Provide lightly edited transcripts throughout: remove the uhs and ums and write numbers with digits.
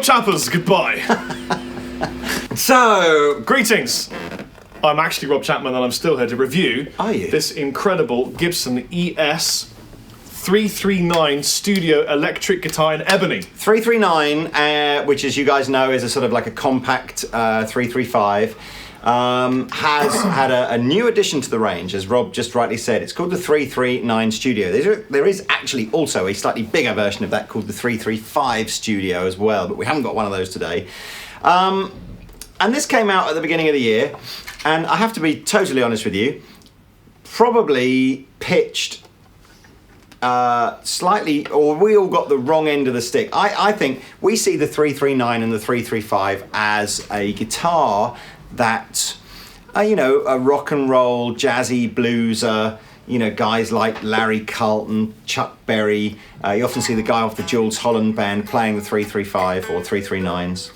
Rob Chappers, goodbye. So, Greetings. I'm actually Rob Chapman and I'm still here to review this incredible Gibson ES339 studio electric guitar in ebony. 339, which as you guys know is a sort of like a compact 335, has had a new addition to the range, as Rob just rightly said. It's called the 339 Studio. There is actually also a slightly bigger version of that called the 335 Studio as well, but we haven't got one of those today. And this came out at the beginning of the year, and I have to be totally honest with you, probably pitched slightly, or we all got the wrong end of the stick. I think we see the 339 and the 335 as a guitar that, you know, a rock and roll, jazzy blueser, you know, guys like Larry Carlton, Chuck Berry, you often see the guy off the Jules Holland band playing the 335 or 339s.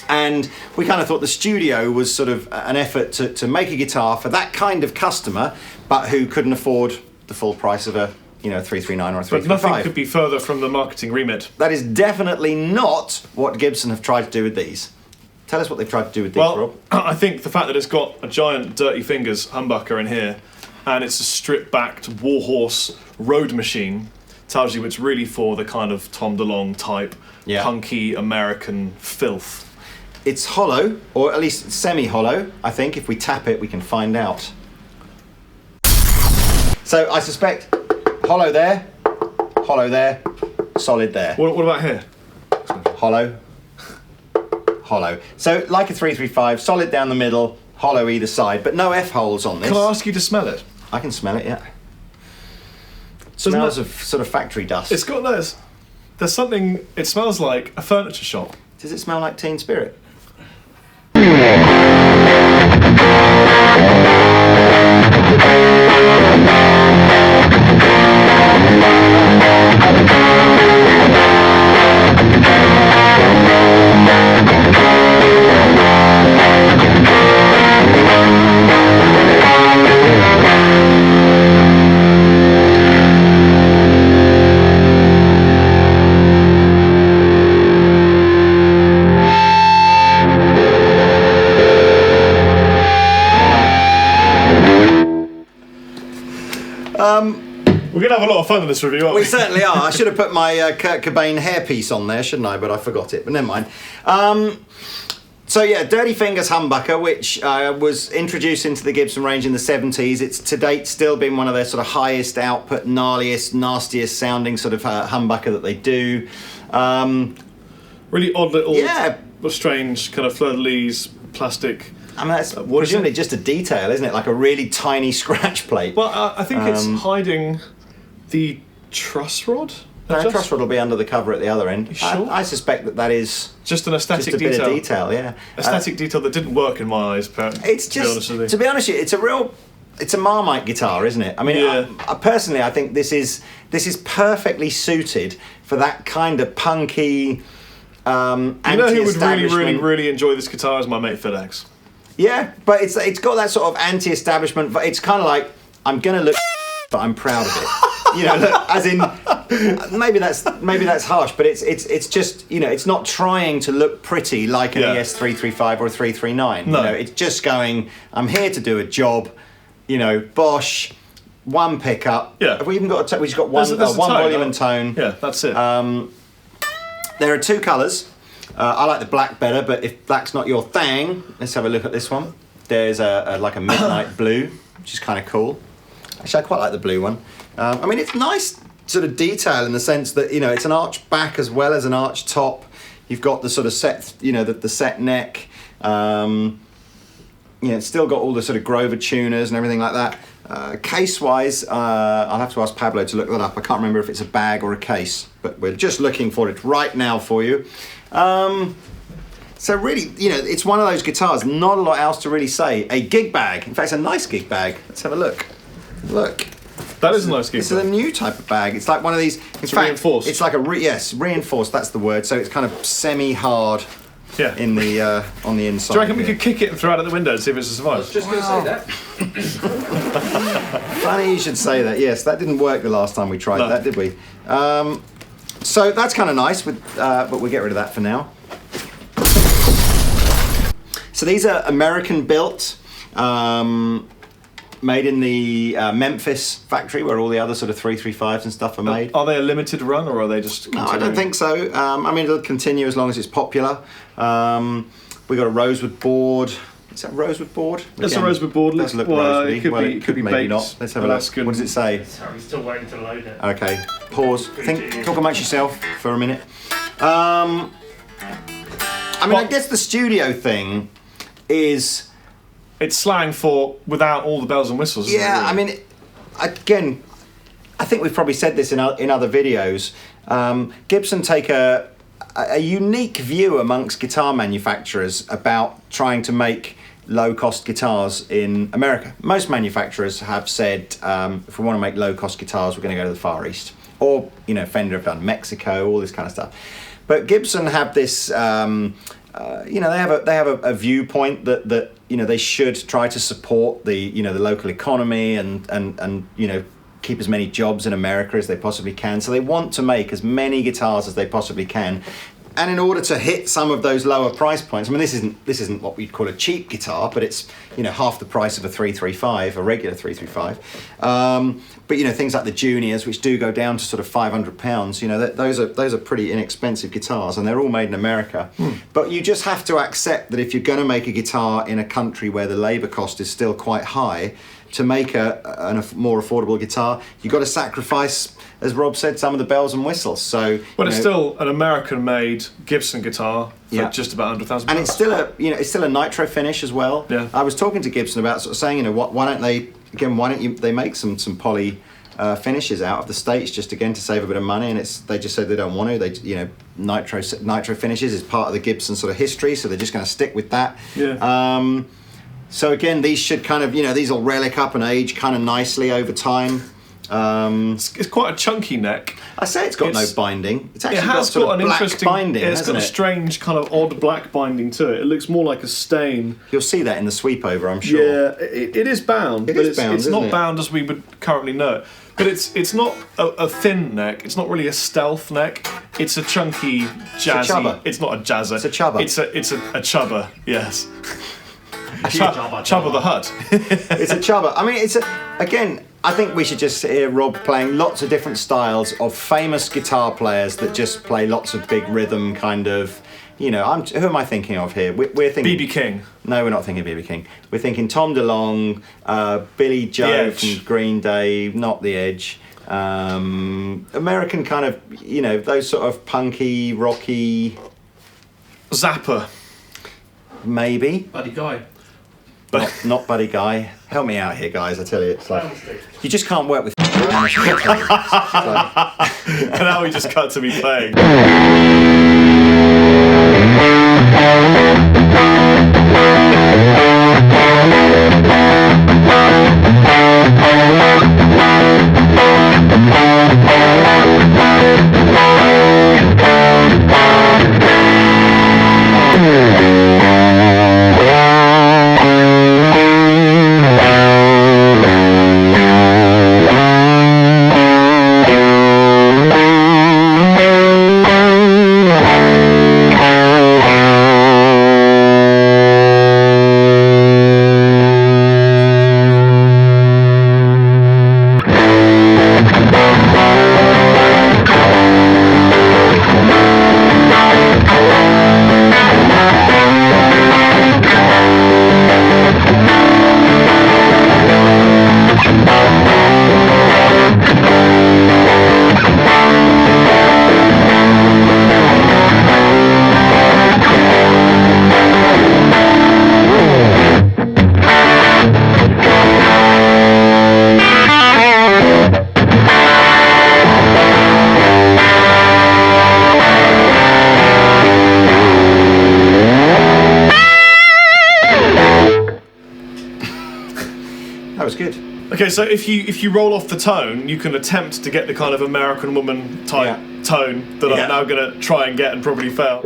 And we kind of thought the studio was sort of an effort to make a guitar for that kind of customer, but who couldn't afford the full price of a, you know, 339 or a 335. But nothing could be further from the marketing remit. That is definitely not what Gibson have tried to do with these. Tell us what they've tried to do with these, Rob. I think the fact that it's got a giant Dirty Fingers humbucker in here, and it's a stripped-backed Warhorse road machine, tells you it's really for the kind of Tom DeLonge type, punky American filth. It's hollow, or at least semi-hollow. I think if we tap it, we can find out. So I suspect hollow there, solid there. What about here? Hollow, hollow. So like a 335, solid down the middle, hollow either side, but no F-holes on this. Can I ask you to smell it? I can smell it, yeah. Smells of sort of factory dust. It's got this. There's something, it smells like a furniture shop. Does it smell like Teen Spirit? We're going to have a lot of fun in this review, aren't we? We certainly are. I should have put my Kurt Cobain hairpiece on there, shouldn't I? But I forgot it. But never mind. So yeah, Dirty Fingers humbucker, which was introduced into the Gibson range in the 70s. It's to date still been one of their sort of highest output, gnarliest, nastiest sounding sort of humbucker that they do. Really odd little, strange kind of fleur-de-lis plastic. I mean, that's presumably just a detail, isn't it? Like a really tiny scratch plate. Well, I think it's hiding the truss rod. No, truss rod will be under the cover at the other end. You sure? I suspect that is just an aesthetic just a detail. Bit of detail, yeah. Aesthetic detail that didn't work in my eyes. It's just, to be honest with you, it's a Marmite guitar, isn't it? I mean, I personally, I think this is perfectly suited for that kind of punky. You know who would really enjoy this guitar is my mate FedEx. Yeah, but it's got that sort of anti-establishment. But it's kind of like, I'm gonna look, but I'm proud of it. You know, look, as in maybe that's harsh, but it's just, you know, it's not trying to look pretty like an ES335 or a 339. No. You know, it's just going, I'm here to do a job. You know, Bosch, one pickup. Yeah. Have we even got we've just got one volume and tone. Yeah, that's it. There are two colours. I like the black better, but if black's not your thing, let's have a look at this one. There's like a midnight blue, which is kind of cool. Actually, I quite like the blue one. I mean, it's nice sort of detail in the sense that, you know, it's an arch back as well as an arch top. You've got the sort of set, you know, the set neck. You know, it's still got all the sort of Grover tuners and everything like that. Case-wise, I'll have to ask Pablo to look that up. I can't remember if it's a bag or a case, but we're just looking for it right now for you. So really, you know, it's one of those guitars, not a lot else to really say. A gig bag. In fact, it's a nice gig bag. Let's have a look. Look. That is a nice gig bag. This is a new type of bag. It's like one of these... It's reinforced. It's like reinforced, that's the word. So it's kind of semi-hard in the on the inside. Do you reckon we could kick it and throw it out the window and see if it's a survive? I was just going to say that. Funny you should say that. Yes, that didn't work the last time we tried that, did we? So that's kind of nice, but we'll get rid of that for now. So these are American built, made in the Memphis factory where all the other sort of 335s and stuff are made. Are they a limited run or are they just continuing? No, I don't think so. I mean, it'll continue as long as it's popular. We got a rosewood board. Is that rosewood board? It's a rosewood board. Does look rosewoody. It could be maybe baked not. Let's have a look. Alaskan. What does it say? Sorry, still waiting to load it. Okay, pause. Talk amongst yourself for a minute. I mean, I guess the studio thing is... It's slang for without all the bells and whistles. Yeah, isn't it, really? I mean, again, I think we've probably said this in other videos. Gibson take a unique view amongst guitar manufacturers about trying to make low-cost guitars in America. Most manufacturers have said, if we want to make low-cost guitars, we're going to go to the Far East. Or, you know, Fender have done Mexico, all this kind of stuff. But Gibson have this, you know, they have a viewpoint that you know, they should try to support the, you know, the local economy and you know, keep as many jobs in America as they possibly can. So they want to make as many guitars as they possibly can. And in order to hit some of those lower price points, I mean, this isn't what we'd call a cheap guitar, but it's, you know, half the price of a 335, a regular 335. But you know, things like the juniors, which do go down to sort of £500, you know, those are pretty inexpensive guitars, and they're all made in America. But you just have to accept that if you're going to make a guitar in a country where the labour cost is still quite high, to make a more affordable guitar, you've got to sacrifice, as Rob said, some of the bells and whistles. So, but it's still an American-made Gibson guitar for just about £100,000. And it's still a nitro finish as well. Yeah. I was talking to Gibson about sort of saying, you know, why don't they make some poly finishes out of the States just again to save a bit of money? And they just said they don't want to. They, you know, nitro finishes is part of the Gibson sort of history, so they're just going to stick with that. Yeah. So again, these should kind of, you know, these will relic up and age kind of nicely over time. It's quite a chunky neck. I say it's got no binding. It's actually got got an black interesting binding. Yeah, it's got a strange kind of odd black binding to it. It looks more like a stain. You'll see that in the sweep over, I'm sure. Yeah, it is bound. It's not bound as we would currently know it. But it's not a thin neck. It's not really a stealth neck. It's a chunky, jazzy. It's not a jazzer. It's a chubber. It's a chubber. Yes. Chubba the Hutt. It's a chubber. I mean, again, I think we should just hear Rob playing lots of different styles of famous guitar players that just play lots of big rhythm kind of, you know, who am I thinking of here? We're thinking... B.B. King. No, we're not thinking B.B. King. We're thinking Tom DeLonge, Billy Joe from Green Day, not The Edge. American kind of, you know, those sort of punky, rocky... Zappa. Maybe. Buddy Guy. Not Buddy Guy. Help me out here, guys. I tell you, it's like you just can't work with. And now we just cut to me playing. Okay, so if you roll off the tone, you can attempt to get the kind of American woman type tone that I'm now going to try and get and probably fail.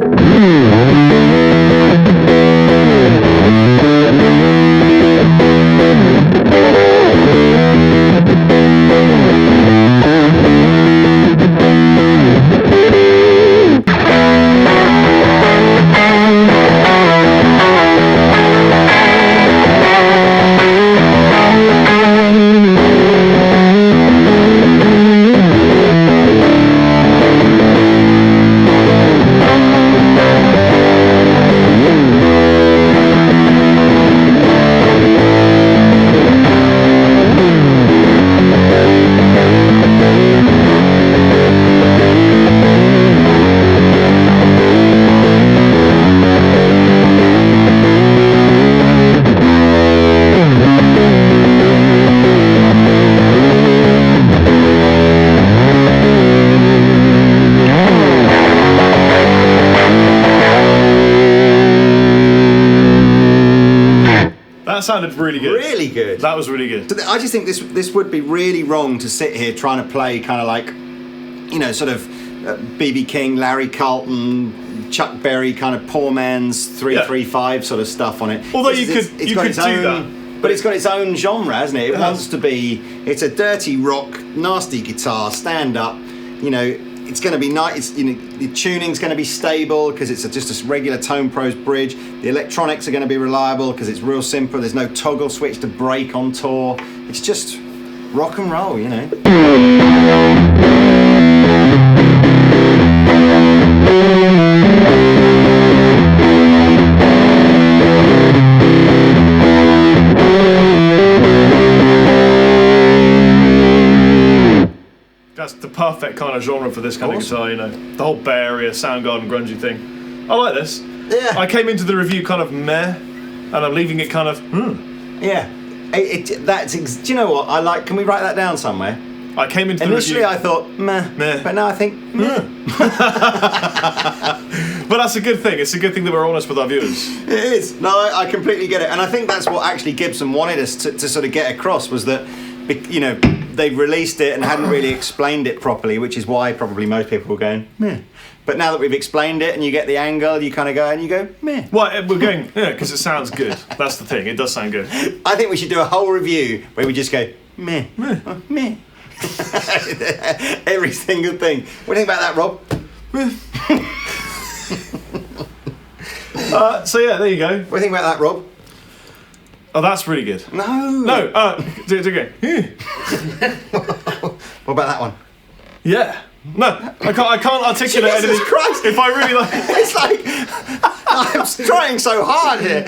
That sounded really good. Really good. That was really good. So I just think this would be really wrong to sit here trying to play kind of like, you know, sort of B.B. King, Larry Carlton, Chuck Berry kind of poor man's 335 sort of stuff on it. Although you could do that. But it's got its own genre, hasn't it? It wants to be. It's a dirty rock, nasty guitar, stand up. You know, it's going to be nice. You know, the tuning's going to be stable because it's just a regular Tone Pros bridge. The electronics are going to be reliable because it's real simple. There's no toggle switch to break on tour. It's just rock and roll, you know. That's the perfect kind of genre for this kind of guitar, you know. The whole Bay Area, Soundgarden, grungy thing. I like this. Yeah. I came into the review kind of meh, and I'm leaving it kind of Yeah. Do you know what? I like. Can we write that down somewhere? I came into the Initially, review. I thought meh, but now I think meh. But that's a good thing. It's a good thing that we're honest with our viewers. It is. No, I completely get it, and I think that's what actually Gibson wanted us to sort of get across was that, you know, they released it and hadn't really explained it properly, which is why probably most people were going meh. But now that we've explained it and you get the angle, you kind of go and you go meh. Well, we're going because it sounds good. That's the thing. It does sound good. I think we should do a whole review where we just go meh, meh. Every single thing. What do you think about that, Rob? So yeah, there you go. What do you think about that, Rob? Oh, that's really good. No. Do it again. What about that one? Yeah. No, I can't articulate Jesus anything. Christ! If I really like, It's like I'm trying so hard here.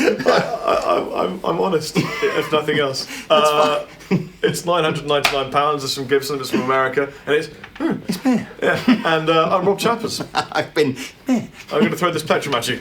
I'm honest. If nothing else, it's £999. It's from Gibson. It's from America, and it's meh. Yeah. And I'm Rob Chappers. I've been meh. I'm going to throw this plectrum at you.